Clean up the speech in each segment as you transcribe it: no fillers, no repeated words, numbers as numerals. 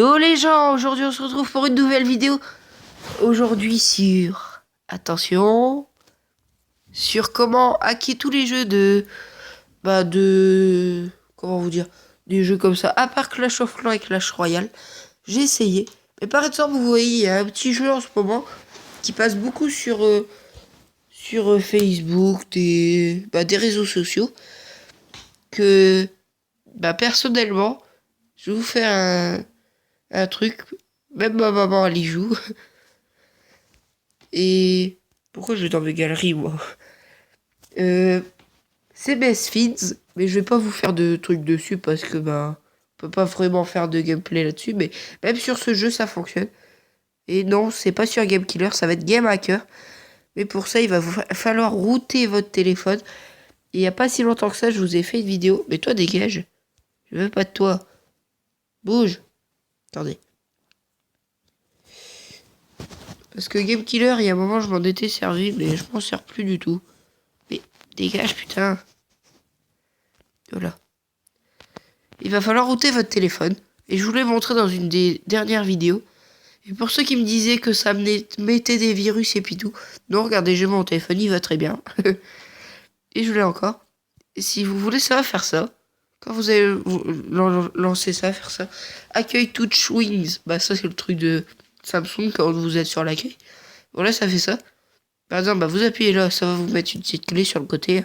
Yo les gens, aujourd'hui on se retrouve pour une nouvelle vidéo. Aujourd'hui sur... Attention... Sur comment hacker tous les jeux de... Comment vous dire? Des jeux comme ça, à part Clash of Clans et Clash Royale. J'ai essayé. Mais par exemple, vous voyez, il y a un petit jeu en ce moment qui passe beaucoup sur Facebook, des réseaux sociaux. Que... personnellement, je vais vous faire un truc. Même ma maman, elle y joue. Et pourquoi je vais dans mes galeries, moi? C'est Best Fiends, mais je vais pas vous faire de trucs dessus parce que on peut pas vraiment faire de gameplay là-dessus. Mais même sur ce jeu, ça fonctionne. Et non, c'est pas sur Game Killer, ça va être Game Hacker. Mais pour ça, il va vous falloir router votre téléphone. Et il y a pas si longtemps que ça, je vous ai fait une vidéo. Mais toi, dégage. Je veux pas de toi. Bouge. Attendez. Parce que Game Killer, il y a un moment, je m'en étais servi, mais je m'en sers plus du tout. Mais dégage, putain. Voilà. Il va falloir router votre téléphone. Et je vous l'ai montré dans une des dernières vidéos. Et pour ceux qui me disaient que ça mettait des virus et puis tout. Non, regardez, j'ai mon téléphone, il va très bien. Et je l'ai encore. Et si vous voulez ça, faire ça. Quand vous allez lancer ça, faire ça. Accueil Touch Wings. Bah ça c'est le truc de Samsung quand vous êtes sur l'accueil. Voilà, ça fait ça. Par exemple, vous appuyez là, ça va vous mettre une petite clé sur le côté.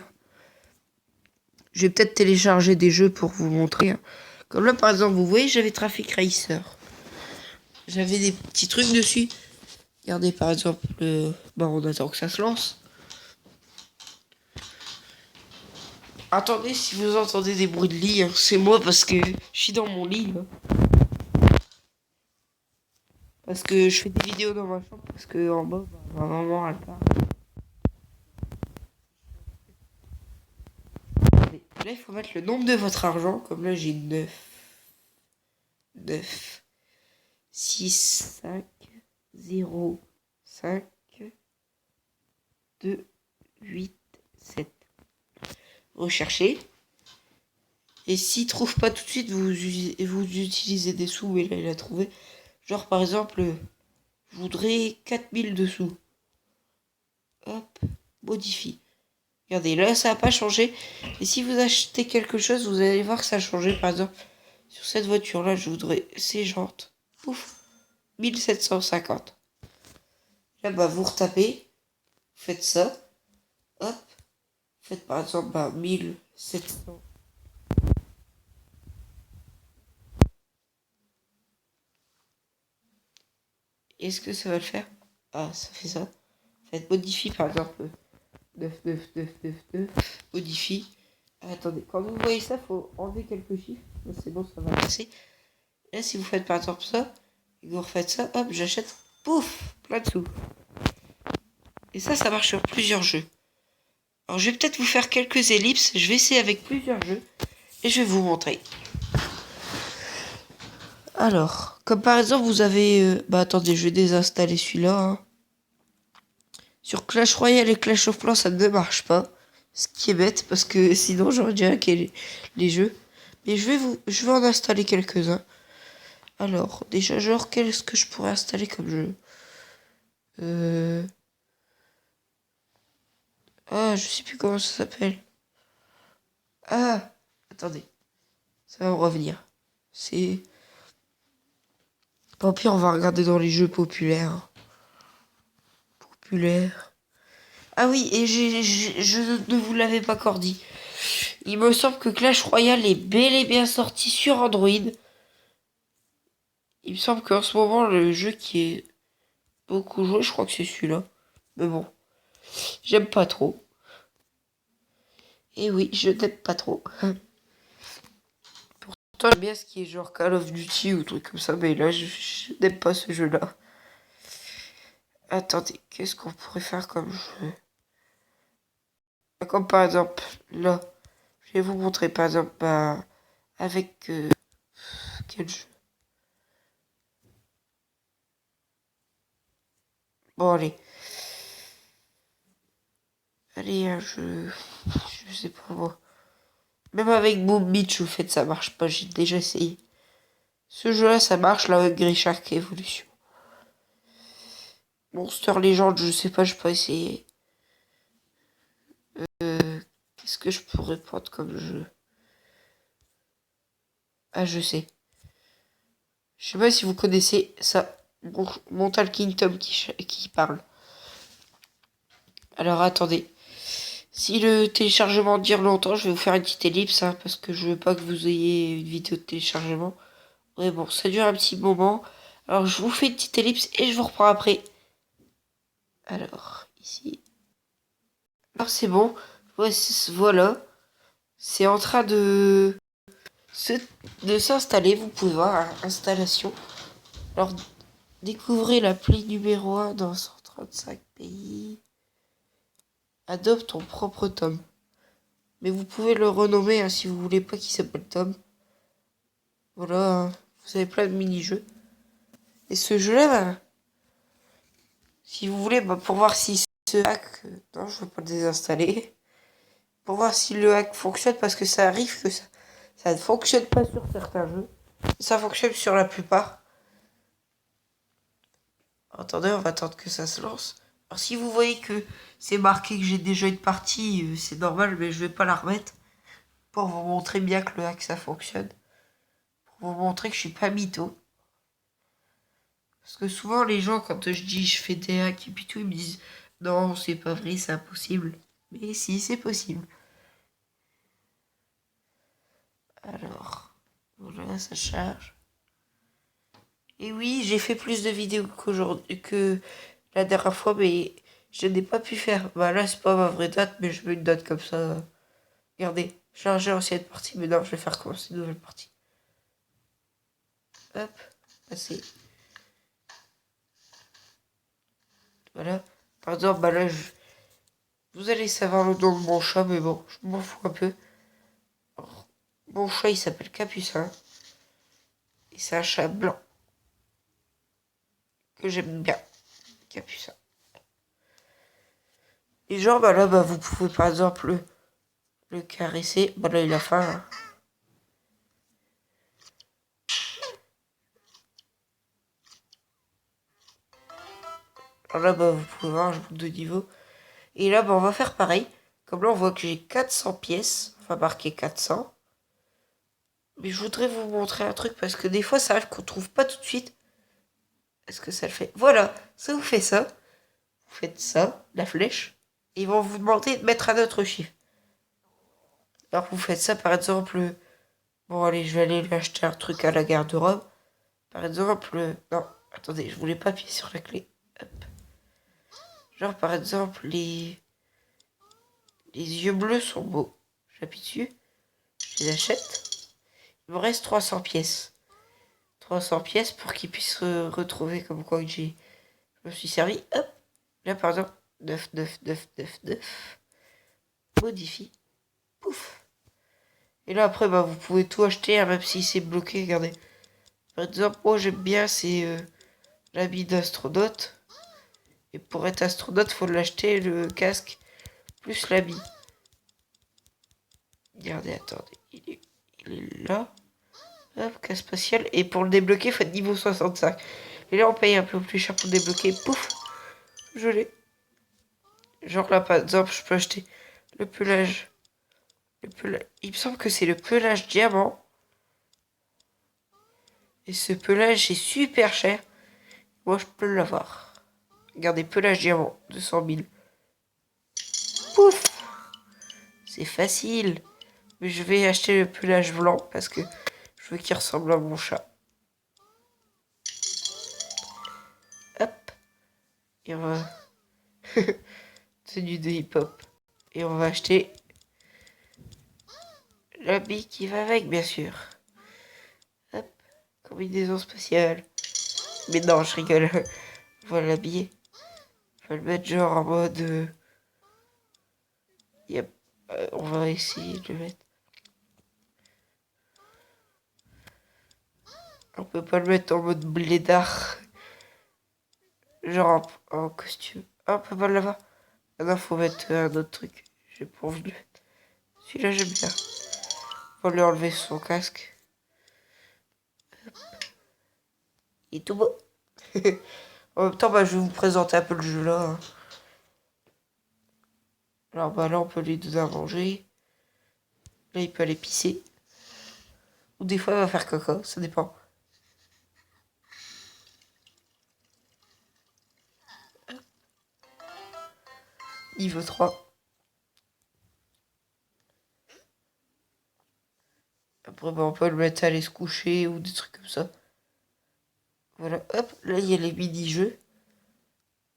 Je vais peut-être télécharger des jeux pour vous montrer. Comme là, par exemple, vous voyez, j'avais Traffic Racer. J'avais des petits trucs dessus. Regardez, par exemple, on attend que ça se lance. Attendez, si vous entendez des bruits de lit, hein, c'est moi parce que je suis dans mon lit. Là. Parce que je fais des vidéos dans ma chambre. Parce que en bas, ma maman, elle part. Là, il faut mettre le nombre de votre argent. Comme là, j'ai 9, 6, 5, 0, 5, 2, 8, 7. Recherchez. Et s'il trouve pas tout de suite, vous utilisez des sous. Mais là, il a trouvé. Genre, par exemple, je voudrais 4000 dessous. Hop, modifie. Regardez, là, ça n'a pas changé. Et si vous achetez quelque chose, vous allez voir que ça a changé. Par exemple, sur cette voiture-là, je voudrais ces jantes. Ouf, 1750. Là, vous retapez. Vous faites ça. Hop. Faites par exemple 1700. Est-ce que ça va le faire? Ah, ça fait ça. Faites modifie par exemple 99999. Modifie. Ah, attendez, quand vous voyez ça, faut enlever quelques chiffres. C'est bon, ça va passer. Là, si vous faites par exemple ça, et que vous refaites ça, hop, j'achète, pouf, plein de sous. Et ça marche sur plusieurs jeux. Alors, je vais peut-être vous faire quelques ellipses. Je vais essayer avec plusieurs jeux. Et je vais vous montrer. Alors, comme par exemple, vous avez... attendez, je vais désinstaller celui-là. Hein. Sur Clash Royale et Clash of Clans, ça ne marche pas. Ce qui est bête, parce que sinon, j'aurais déjà hacké les jeux. Mais je vais en installer quelques-uns. Alors, déjà, genre, qu'est-ce que je pourrais installer comme jeu? Ah, je sais plus comment ça s'appelle. Ah, attendez. Ça va me revenir. C'est... Tant pis, on va regarder dans les jeux populaires. Ah oui, et je ne vous l'avais pas encore dit. Il me semble que Clash Royale est bel et bien sorti sur Android. Il me semble qu'en ce moment, le jeu qui est beaucoup joué, je crois que c'est celui-là. Mais bon, j'aime pas trop. Et oui, je n'aime pas trop. Pourtant, j'aime bien ce qui est genre Call of Duty ou truc comme ça, mais là, je n'aime pas ce jeu-là. Attendez, qu'est-ce qu'on pourrait faire comme jeu? Comme par exemple, là, je vais vous montrer par exemple, avec quel jeu? Bon, allez. Allez, un jeu, je sais pas moi. Même avec Boom Beach, au fait, ça marche pas, j'ai déjà essayé. Ce jeu-là, ça marche, la Hungry Shark Evolution. Monster Legend, je sais pas, je peux essayer. Qu'est-ce que je pourrais prendre comme jeu? Ah, je sais. Je sais pas si vous connaissez ça. Montal Kingdom qui parle. Alors attendez. Si le téléchargement dure longtemps, je vais vous faire une petite ellipse, hein, parce que je veux pas que vous ayez une vidéo de téléchargement. Ouais, bon, ça dure un petit moment. Alors je vous fais une petite ellipse et je vous reprends après. Alors, ici. Alors c'est bon. Ouais, voilà. C'est en train de s'installer. Vous pouvez voir, hein, installation. Alors, découvrez l'appli numéro 1 dans 135 pays. Adopte ton propre tome. Mais vous pouvez le renommer, hein, si vous voulez pas qu'il s'appelle Tom. Voilà, hein. Vous avez plein de mini-jeux. Et ce jeu-là, bah, si vous voulez, bah, pour voir si ce hack... non, je ne veux pas le désinstaller. Pour voir si le hack fonctionne, parce que ça arrive que ça ne fonctionne pas sur certains jeux. Ça fonctionne sur la plupart. Attendez, on va attendre que ça se lance. Alors si vous voyez que c'est marqué que j'ai déjà une partie, c'est normal, mais je vais pas la remettre. Pour vous montrer bien que le hack ça fonctionne. Pour vous montrer que je suis pas mytho. Parce que souvent les gens, quand je dis je fais des hacks et puis tout, ils me disent non, c'est pas vrai, c'est impossible. Mais si, c'est possible. Alors, voilà, ça charge. Et oui, j'ai fait plus de vidéos qu'aujourd'hui que la dernière fois, mais je n'ai pas pu faire. Bah là, c'est pas ma vraie date, mais je veux une date comme ça. Regardez, charger ancienne partie, mais non, je vais faire commencer une nouvelle partie. Hop, passer. Voilà. Par exemple, bah là, vous allez savoir le nom de mon chat, mais bon, je m'en fous un peu. Alors, mon chat, il s'appelle Capucin. Et c'est un chat blanc. Que j'aime bien. Capucin. Et genre, bah là, bah, vous pouvez par exemple le caresser. Bah là, il a faim, hein. Alors là, bah, vous pouvez voir, je monte de niveau. Et là, bah, on va faire pareil. Comme là, on voit que j'ai 400 pièces. Enfin, marqué 400. Mais je voudrais vous montrer un truc parce que des fois, ça arrive qu'on trouve pas tout de suite. Est-ce que ça le fait? Voilà, ça vous fait ça. Vous faites ça, la flèche. Et ils vont vous demander de mettre un autre chiffre. Alors, vous faites ça, par exemple. Bon, allez, je vais aller lui acheter un truc à la garde-robe. Par exemple. Non, attendez, je voulais pas appuyer sur la clé. Hop. Genre, par exemple, les yeux bleus sont beaux. J'appuie dessus. Je les achète. Il me reste 300 pièces. 300 pièces pour qu'ils puissent retrouver comme quoi que je me suis servi. Hop. Là, par exemple, 9, 9, 9, 9, 9. Modifie. Pouf. Et là, après, bah, vous pouvez tout acheter, hein, même si c'est bloqué. Regardez. Par exemple, moi, j'aime bien, c'est l'habit d'astronaute. Et pour être astronaute, faut l'acheter, le casque, plus l'habit. Regardez, attendez. Il est là. Hop, casque spatial. Et pour le débloquer, il faut être niveau 65. Et là, on paye un peu plus cher pour le débloquer. Pouf. Je l'ai. Genre là, par exemple, je peux acheter le pelage. Il me semble que c'est le pelage diamant. Et ce pelage est super cher. Moi, je peux l'avoir. Regardez, pelage diamant, 200 000. Pouf. C'est facile. Mais je vais acheter le pelage blanc parce que je veux qu'il ressemble à mon chat. Hop. Et on va... tenue de hip-hop. Et on va acheter l'habit qui va avec, bien sûr. Hop. Combinaison spatiale. Mais non, je rigole. On va l'habiller. On va le mettre genre en mode... Yep. On va essayer de le mettre. On peut pas le mettre en mode blédard. Genre en costume. Ah, on peut pas l'avoir. Ah non, faut mettre un autre truc. J'ai pas envie de le mettre. Celui-là, j'aime bien. On va lui enlever son casque. Hop. Il est tout beau. En même temps, je vais vous présenter un peu le jeu là. Hein. Alors là, on peut lui donner à manger. Là, il peut aller pisser. Ou des fois, il va faire caca, ça dépend. Niveau 3. Après, on peut le mettre à aller se coucher ou des trucs comme ça. Voilà, hop, là, il y a les mini-jeux.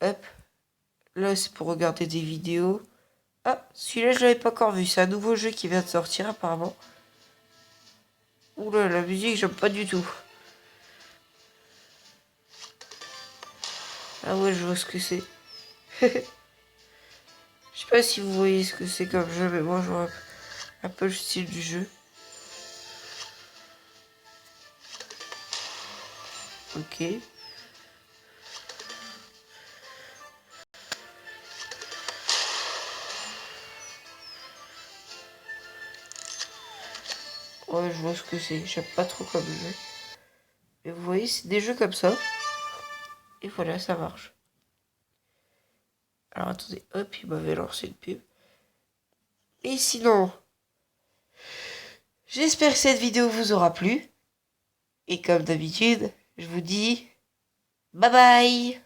Hop, là, c'est pour regarder des vidéos. Ah, celui-là, je l'avais pas encore vu. C'est un nouveau jeu qui vient de sortir, apparemment. Oula, la musique, j'aime pas du tout. Ah ouais, je vois ce que c'est. Je sais pas si vous voyez ce que c'est comme jeu, mais moi, je vois un peu le style du jeu. Ok. Ouais, je vois ce que c'est. J'aime pas trop comme jeu. Mais vous voyez, c'est des jeux comme ça. Et voilà, ça marche. Alors attendez, hop, il m'avait lancé une pub. Et sinon, j'espère que cette vidéo vous aura plu. Et comme d'habitude, je vous dis bye bye.